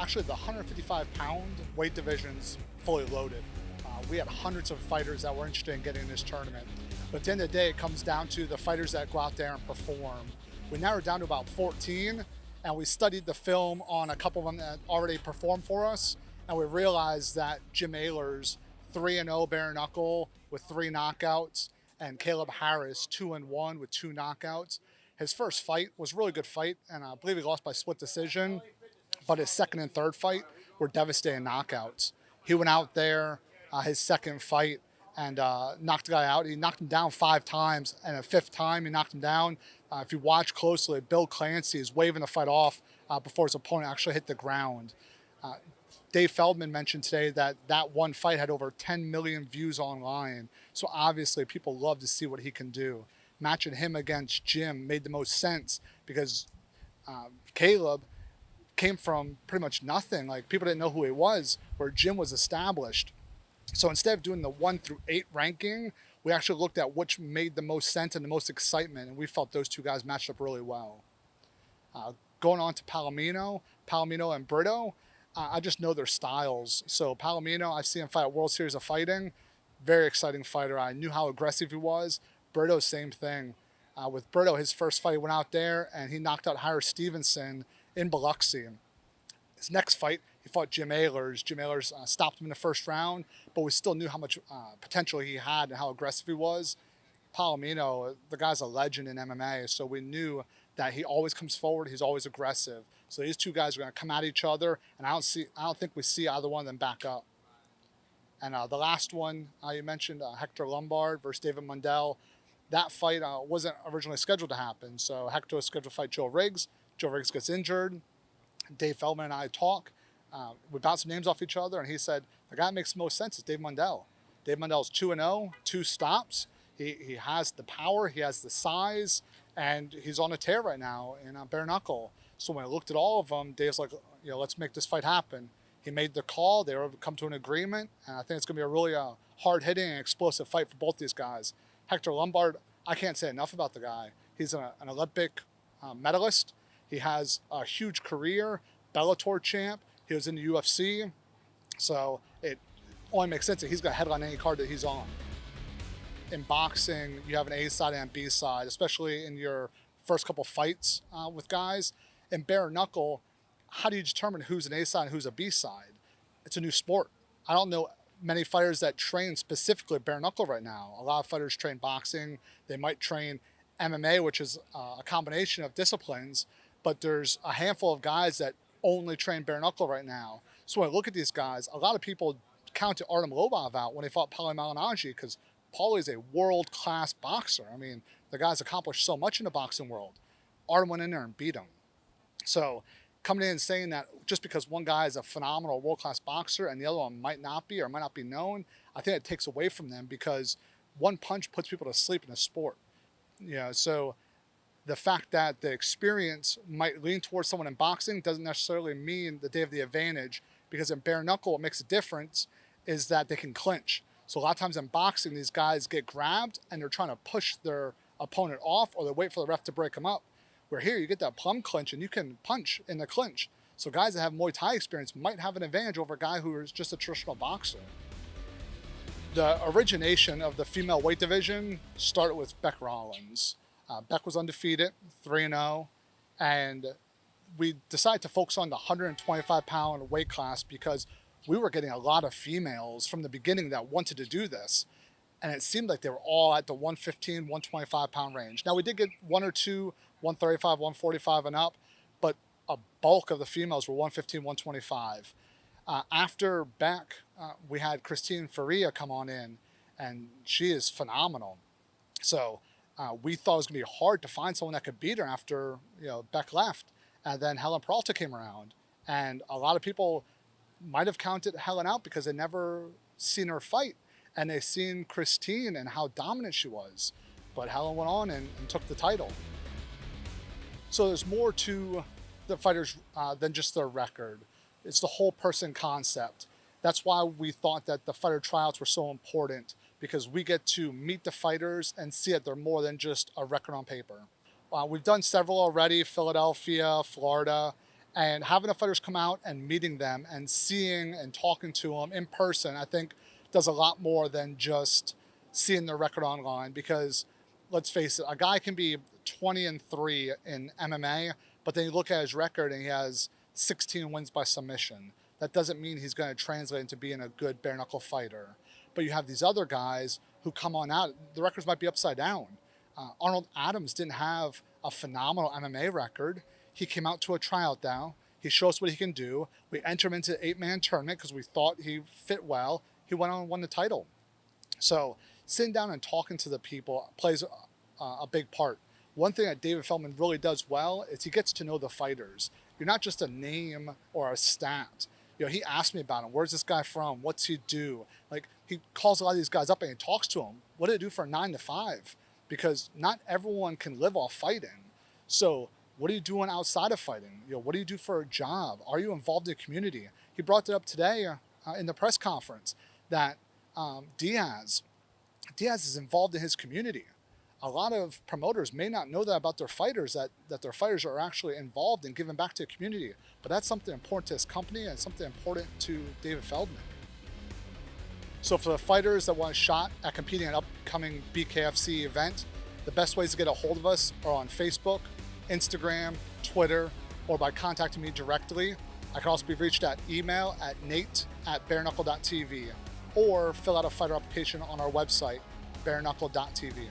actually the 155-pound weight division's fully loaded. We had hundreds of fighters that were interested in getting in this tournament. But at the end of the day, it comes down to the fighters that go out there and perform. We narrowed down to about 14, and we studied the film on a couple of them that already performed for us, and we realized that Jim Ayler's 3-0 bare knuckle with 3 knockouts, and Caleb Harris 2-1 with 2 knockouts. His first fight was a really good fight, and I believe he lost by split decision, but his second and third fight were devastating knockouts. He went out there, his second fight, and knocked the guy out. He knocked him down 5 times, and a 5th time he knocked him down. If you watch closely, Bill Clancy is waving the fight off before his opponent actually hit the ground. Dave Feldman mentioned today that that one fight had over 10 million views online. So obviously people love to see what he can do. Matching him against Jim made the most sense because Caleb came from pretty much nothing. Like, people didn't know who he was, where Jim was established. So instead of doing the 1 through 8 ranking, we actually looked at which made the most sense and the most excitement, and we felt those two guys matched up really well. Going on to Palomino and Brito, I just know their styles. So Palomino, I've seen him fight at World Series of Fighting. Very exciting fighter. I knew how aggressive he was. Brito, same thing. With Brito, his first fight, he went out there and he knocked out Harris Stevenson in Biloxi. His next fight, he fought Jim Ayler's. Jim Ayler's stopped him in the first round, but we still knew how much potential he had and how aggressive he was. Palomino, the guy's a legend in MMA, so we knew that he always comes forward, he's always aggressive. So these two guys are going to come at each other, and I don't think we see either one of them back up. And the last one you mentioned, Hector Lombard versus David Mundell. That fight wasn't originally scheduled to happen. So Hector was scheduled to fight Joe Riggs. Joe Riggs gets injured. Dave Feldman and I talk. We bounced some names off each other, and he said, the guy that makes the most sense is Dave Mundell. Dave Mundell's 2-0, 2 stops. He has the power, he has the size, and he's on a tear right now in bare knuckle. So when I looked at all of them, Dave's like, let's make this fight happen. He made the call, they were able to come to an agreement, and I think it's going to be a really hard-hitting and explosive fight for both these guys. Hector Lombard, I can't say enough about the guy. He's an Olympic medalist. He has a huge career, Bellator champ. He was in the UFC. So it only makes sense that he's got a headline any card that he's on. In boxing, you have an A side and a B side, especially in your first couple fights with guys. In bare knuckle, how do you determine who's an A side and who's a B side? It's a new sport. I don't know many fighters that train specifically bare knuckle right now. A lot of fighters train boxing. They might train MMA, which is a combination of disciplines, but there's a handful of guys that only train bare knuckle right now. So when I look at these guys, a lot of people counted Artem Lobov out when they fought Paulie Malignaggi because Paulie is a world-class boxer. I mean, the guy's accomplished so much in the boxing world. Artem went in there and beat him. So coming in and saying that just because one guy is a phenomenal world-class boxer and the other one might not be or might not be known, I think it takes away from them because one punch puts people to sleep in a sport. So the fact that the experience might lean towards someone in boxing doesn't necessarily mean that they have the advantage, because in bare knuckle, what makes a difference is that they can clinch. So a lot of times in boxing, these guys get grabbed and they're trying to push their opponent off, or they wait for the ref to break them up. Where here, you get that plum clinch and you can punch in the clinch. So guys that have Muay Thai experience might have an advantage over a guy who is just a traditional boxer. The origination of the female weight division started with Beck Rollins. Beck was undefeated, 3-0, and we decided to focus on the 125-pound weight class because we were getting a lot of females from the beginning that wanted to do this, and it seemed like they were all at the 115, 125-pound range. Now, we did get 1 or 2, 135, 145 and up, but a bulk of the females were 115, 125. After Beck, we had Christine Faria come on in, and she is phenomenal. So we thought it was going to be hard to find someone that could beat her after Beck left. And then Helen Peralta came around, and a lot of people might have counted Helen out because they never seen her fight, and they seen Christine and how dominant she was. But Helen went on and took the title. So there's more to the fighters than just their record. It's the whole person concept. That's why we thought that the fighter tryouts were so important, because we get to meet the fighters and see that they're more than just a record on paper. We've done several already, Philadelphia, Florida, And having the fighters come out and meeting them and seeing and talking to them in person, I think does a lot more than just seeing their record online. Because let's face it, a guy can be 20-3 in MMA, but then you look at his record and he has 16 wins by submission. That doesn't mean he's going to translate into being a good bare knuckle fighter. But you have these other guys who come on out, the records might be upside down. Arnold Adams didn't have a phenomenal MMA record. He came out to a tryout now. He showed us what he can do. We entered him into an 8-man tournament because we thought he fit well. He went on and won the title. So sitting down and talking to the people plays a big part. One thing that David Feldman really does well is he gets to know the fighters. You're not just a name or a stat. You know, he asked me about him. Where's this guy from? What's he do? Like, he calls a lot of these guys up and he talks to them. What do they do for a 9 to 5? Because not everyone can live off fighting. So what are you doing outside of fighting? You know, what do you do for a job? Are you involved in the community? He brought it up today in the press conference that Diaz is involved in his community. A lot of promoters may not know that about their fighters, that their fighters are actually involved in giving back to the community. But that's something important to his company and something important to David Feldman. So for the fighters that want a shot at competing in an upcoming BKFC event, the best ways to get a hold of us are on Facebook, Instagram, Twitter, or by contacting me directly. I can also be reached at email at nate@bareknuckle.tv or fill out a fighter application on our website, bareknuckle.tv.